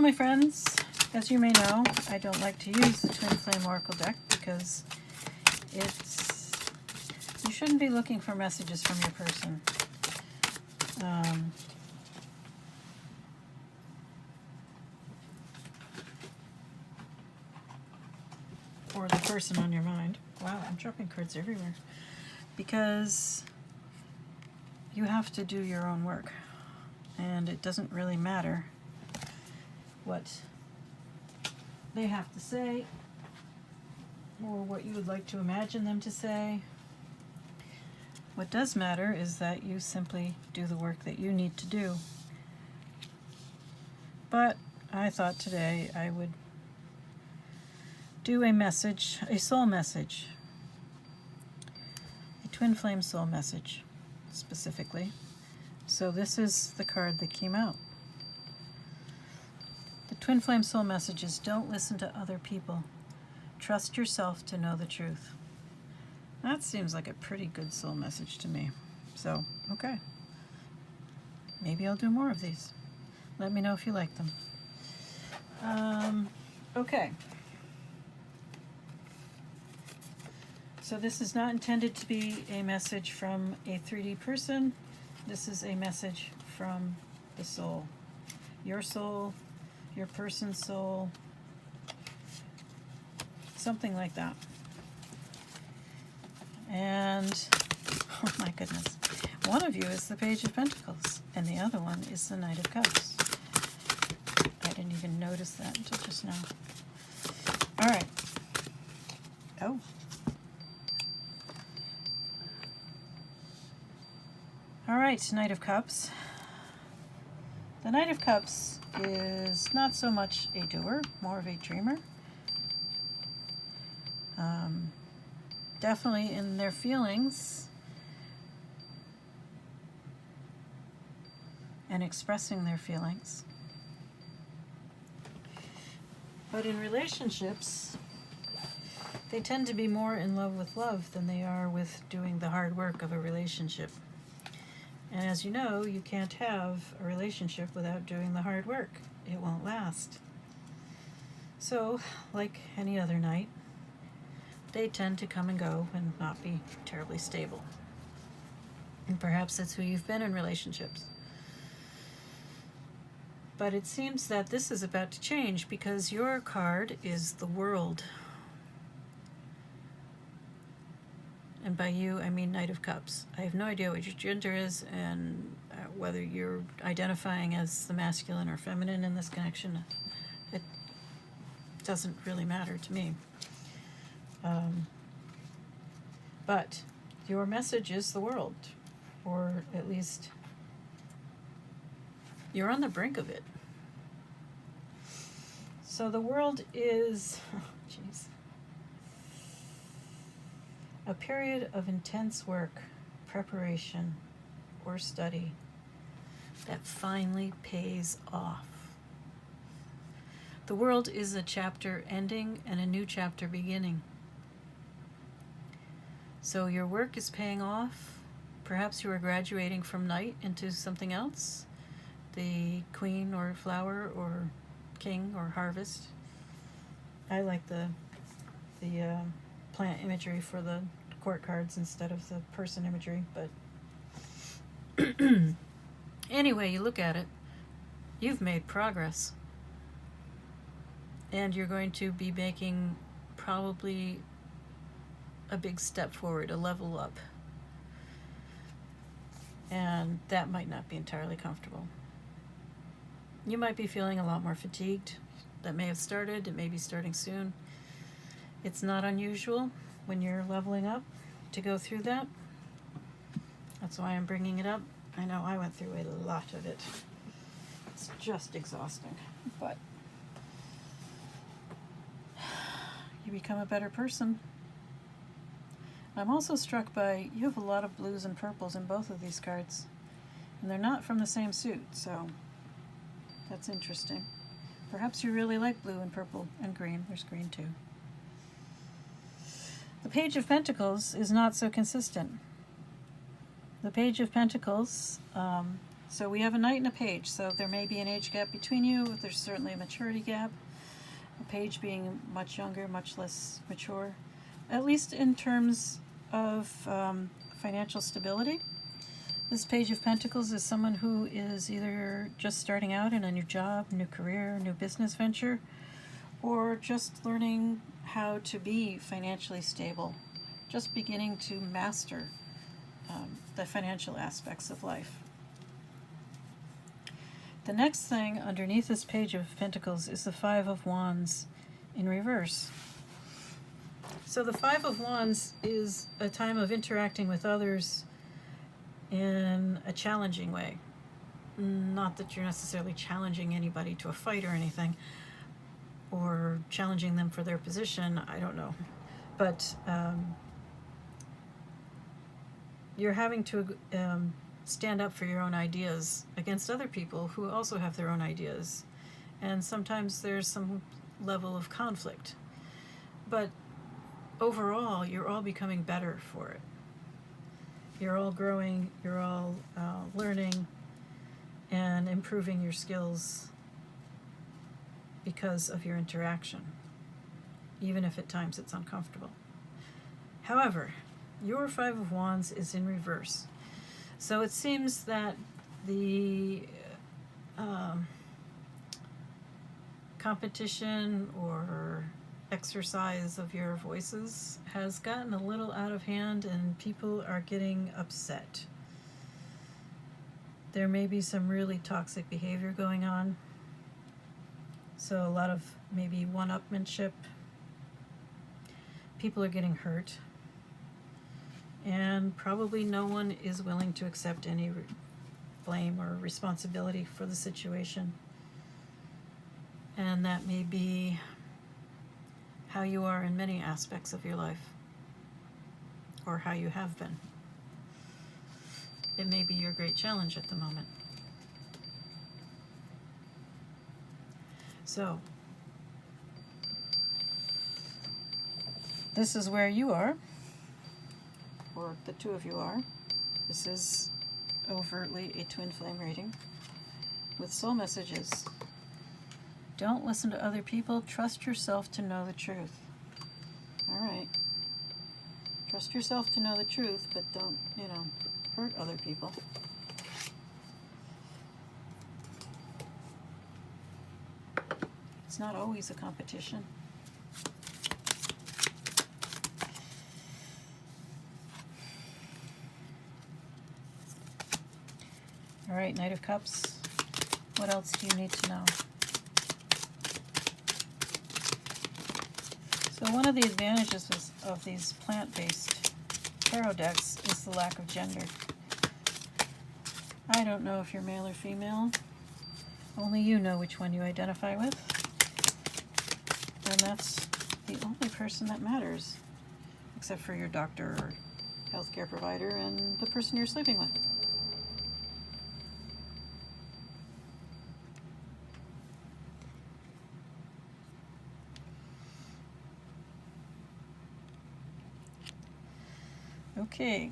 my friends, as you may know, I don't like to use the Twin Flame Oracle deck because you shouldn't be looking for messages from your person. Or the person on your mind. Wow, I'm dropping cards everywhere. Because you have to do your own work. And it doesn't really matter what they have to say or what you would like to imagine them to say. What does matter is that you simply do the work that you need to do. But I thought today I would do a message, a soul message, a Twin Flame soul message specifically. So this is the card that came out. The Twin Flame soul message is: don't listen to other people. Trust yourself to know the truth. That seems like a pretty good soul message to me. So, okay. Maybe I'll do more of these. Let me know if you like them. Okay. So this is not intended to be a message from a 3D person. This is a message from the soul. Your person's soul, something like that. And, oh my goodness, one of you is the Page of Pentacles, and the other one is the Knight of Cups. I didn't even notice that until just now. All right. Oh. All right, Knight of Cups. The Knight of Cups is not so much a doer, more of a dreamer. Definitely in their feelings and expressing their feelings. But in relationships, they tend to be more in love with love than they are with doing the hard work of a relationship. And as you know, you can't have a relationship without doing the hard work. It won't last. So, like any other knight, they tend to come and go and not be terribly stable. And perhaps that's who you've been in relationships. But it seems that this is about to change because your card is the World. And by you, I mean Knight of Cups. I have no idea what your gender is and whether you're identifying as the masculine or feminine in this connection. It doesn't really matter to me. But your message is the world, or at least you're on the brink of it. So the world is, a period of intense work, preparation, or study that finally pays off. The world is a chapter ending and a new chapter beginning. So your work is paying off. Perhaps you are graduating from knight into something else, the queen or flower or king or harvest. I like the plant imagery for the court cards instead of the person imagery, but anyway, you look at it, you've made progress. And you're going to be making probably a big step forward, a level up. And that might not be entirely comfortable. You might be feeling a lot more fatigued. That may have started, it may be starting soon. It's not unusual when you're leveling up to go through that. That's why I'm bringing it up. I know I went through a lot of it. It's just exhausting, but you become a better person. I'm also struck by, you have a lot of blues and purples in both of these cards, and they're not from the same suit, so that's interesting. Perhaps you really like blue and purple and green. There's green too. The Page of Pentacles is not so consistent. The Page of Pentacles So we have a knight and a page, so there may be an age gap between you. There's certainly a maturity gap. A page being much younger, much less mature, at least in terms of financial stability. This Page of Pentacles is someone who is either just starting out in a new job, new career, new business venture, or just learning how to be financially stable, just beginning to master the financial aspects of life. The next thing underneath this Page of Pentacles is the Five of Wands in reverse. So the Five of Wands is a time of interacting with others in a challenging way. Not that you're necessarily challenging anybody to a fight or anything, or challenging them for their position, I don't know. But you're having to stand up for your own ideas against other people who also have their own ideas. And sometimes there's some level of conflict. But overall, you're all becoming better for it. You're all growing, you're all learning and improving your skills because of your interaction, even if at times it's uncomfortable. However, your Five of Wands is in reverse. So it seems that the competition or exercise of your voices has gotten a little out of hand and people are getting upset. There may be some really toxic behavior going on. So a lot of maybe one-upmanship. People are getting hurt. And probably no one is willing to accept any blame or responsibility for the situation. And that may be how you are in many aspects of your life, or how you have been. It may be your great challenge at the moment. So, this is where you are, or the two of you are. This is overtly a twin flame reading with soul messages. Don't listen to other people. Trust yourself to know the truth. All right. Trust yourself to know the truth, but don't, hurt other people. It's not always a competition. All right, Knight of Cups. What else do you need to know? So one of the advantages of these plant-based tarot decks is the lack of gender. I don't know if you're male or female. Only you know which one you identify with. And that's the only person that matters, except for your doctor or healthcare provider and the person you're sleeping with. Okay,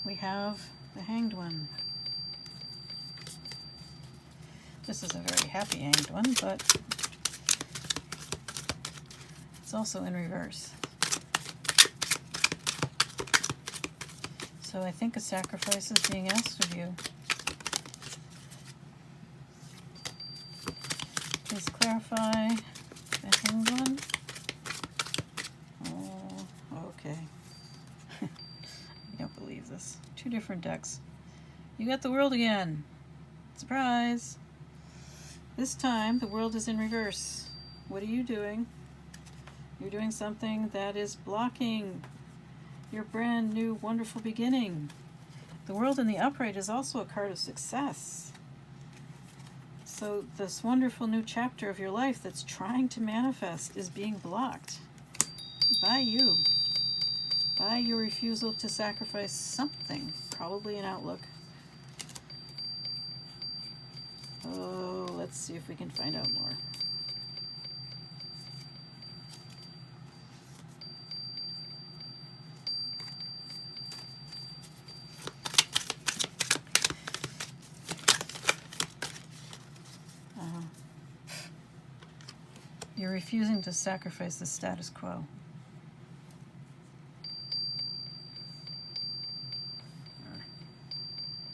we have the Hanged One. This is a very happy Hanged One, but it's also in reverse. So I think a sacrifice is being asked of you. Please clarify the Hanged One. Okay. I don't believe this. Two different decks. You got the World again. Surprise! This time, the World is in reverse. What are you doing? You're doing something that is blocking your brand new wonderful beginning. The World in the upright is also a card of success. So this wonderful new chapter of your life that's trying to manifest is being blocked by you. By your refusal to sacrifice something, probably an outlook. Oh, let's see if we can find out more. You're refusing to sacrifice the status quo.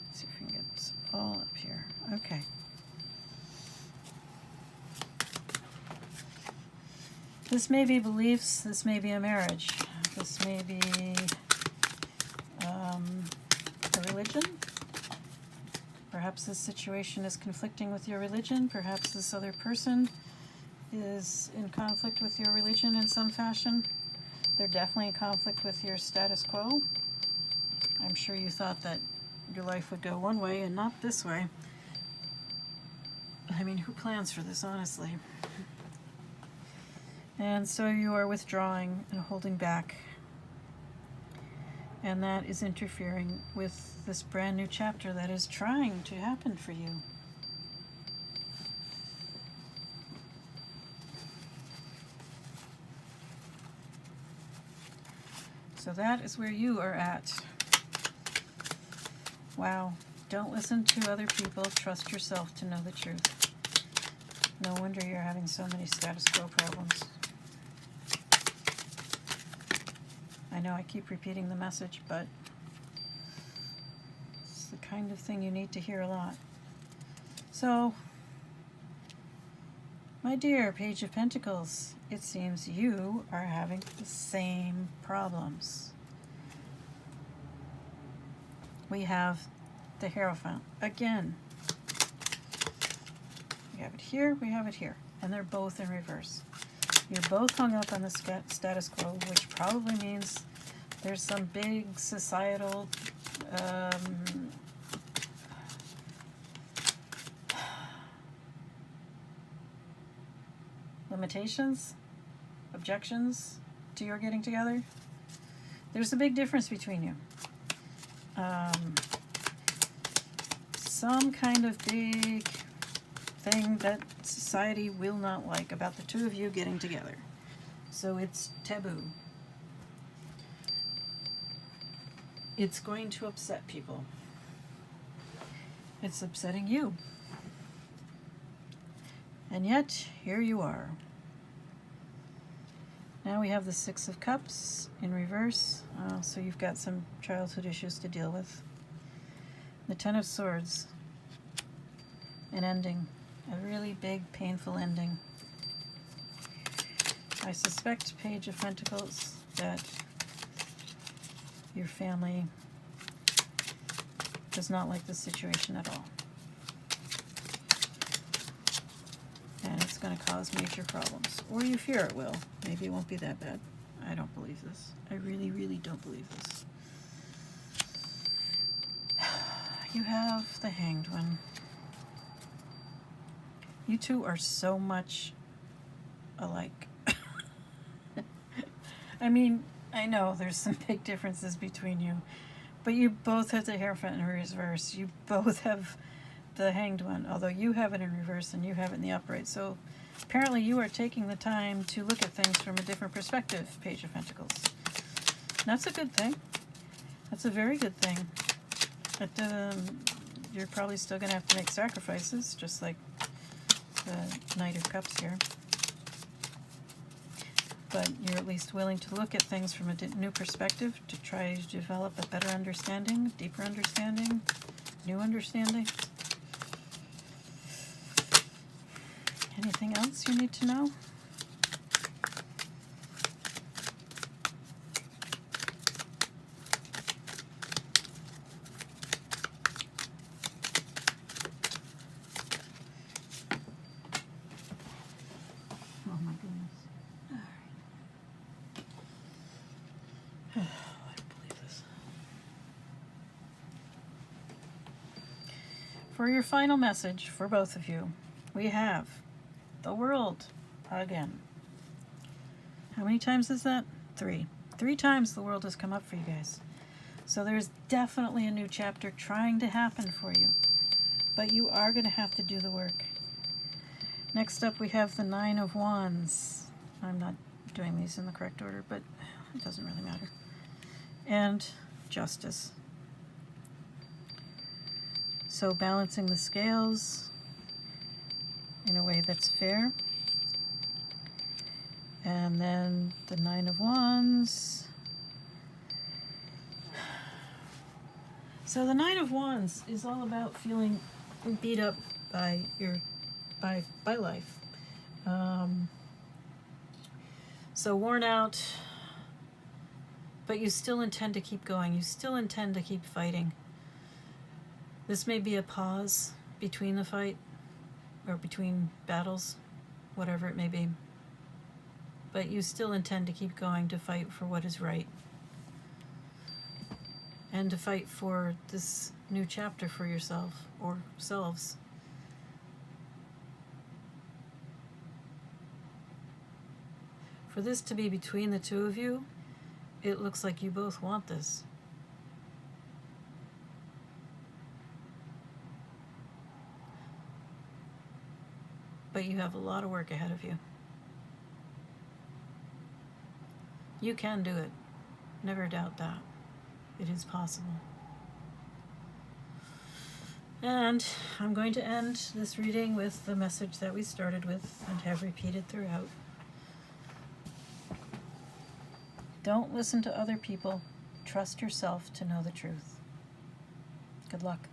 Let's see if we can get this all up here. Okay. This may be beliefs, this may be a marriage, this may be a religion. Perhaps this situation is conflicting with your religion. Perhaps this other person is in conflict with your religion in some fashion. They're definitely in conflict with your status quo. I'm sure you thought that your life would go one way and not this way. I mean, who plans for this, honestly? And so you are withdrawing and holding back. And that is interfering with this brand new chapter that is trying to happen for you. So that is where you are at. Wow. Don't listen to other people. Trust yourself to know the truth. No wonder you're having so many status quo problems. I know I keep repeating the message, but it's the kind of thing you need to hear a lot. So, my dear Page of Pentacles, it seems you are having the same problems. We have the Hierophant again. We have it here, we have it here, and they're both in reverse. You're both hung up on the status quo, which probably means there's some big societal limitations, objections to your getting together. There's a big difference between you. Some kind of big thing that society will not like about the two of you getting together. So it's taboo. It's going to upset people. It's upsetting you. And yet, here you are. Now we have the Six of Cups in reverse. So you've got some childhood issues to deal with. The Ten of Swords. An ending. A really big, painful ending. I suspect, Page of Pentacles, that your family does not like this situation at all. And it's going to cause major problems. Or you fear it will. Maybe it won't be that bad. I don't believe this. I really, really don't believe this. You have the Hanged One. You two are so much alike. I mean, I know there's some big differences between you, but you both have the Hierophant in reverse. You both have the Hanged One, although you have it in reverse and you have it in the upright. So apparently you are taking the time to look at things from a different perspective, Page of Pentacles. And that's a good thing. That's a very good thing. But you're probably still going to have to make sacrifices, just like the Knight of Cups here. But you're at least willing to look at things from a new perspective to try to develop a better understanding, deeper understanding, new understanding. Anything else you need to know? Oh my goodness. All right. I don't believe this. For your final message for both of you, we have the World again. How many times is that? 3. 3 times the World has come up for you guys. So there's definitely a new chapter trying to happen for you. But you are going to have to do the work. Next up we have the Nine of Wands. I'm not doing these in the correct order, but it doesn't really matter. And Justice. So balancing the scales in a way that's fair. And then the Nine of Wands. So the Nine of Wands is all about feeling beat up by life. So worn out, but you still intend to keep going. You still intend to keep fighting. This may be a pause between the fight or between battles, whatever it may be. But you still intend to keep going to fight for what is right. And to fight for this new chapter for yourself or selves. For this to be between the two of you, it looks like you both want this. But you have a lot of work ahead of you. You can do it. Never doubt that. It is possible. And I'm going to end this reading with the message that we started with and have repeated throughout. Don't listen to other people. Trust yourself to know the truth. Good luck.